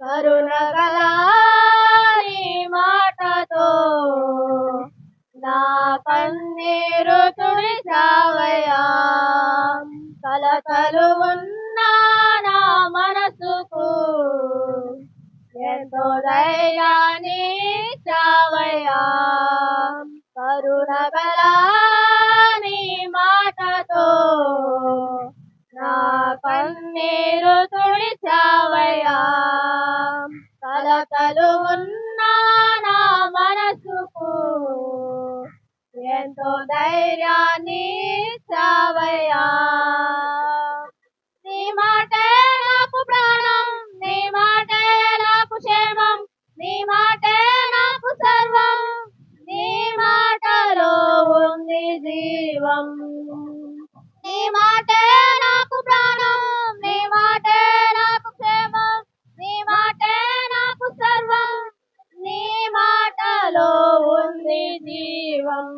కరుణగల నీ మాటతో నా కన్నీరు తుడిచావయ్యా. కలతలు ఉన్న నా మనసుకు ఎంతో ధైర్యాన్ని ఇచ్చావయ్యా. కరుణగల నీ మాటతో నా కన్నీరు తుడిచావయ్యా. కలతలు ఉన్న నా మనసుకు ఎంతో ధైర్యాన్ని ఇచ్చావయ్యా. నీ మాటే నాకు ప్రాణం, నీ మాటే నాకు క్షేమం, నీ మాటే నాకు సర్వం, నీ మాటలో ఉంది జీవం. నీ మాటే నాకు ప్రాణం, నీ మాటే నాకు క్షేమం, నీ మాటే నాకు సర్వం, నీ మాటలో ఉంది జీవం.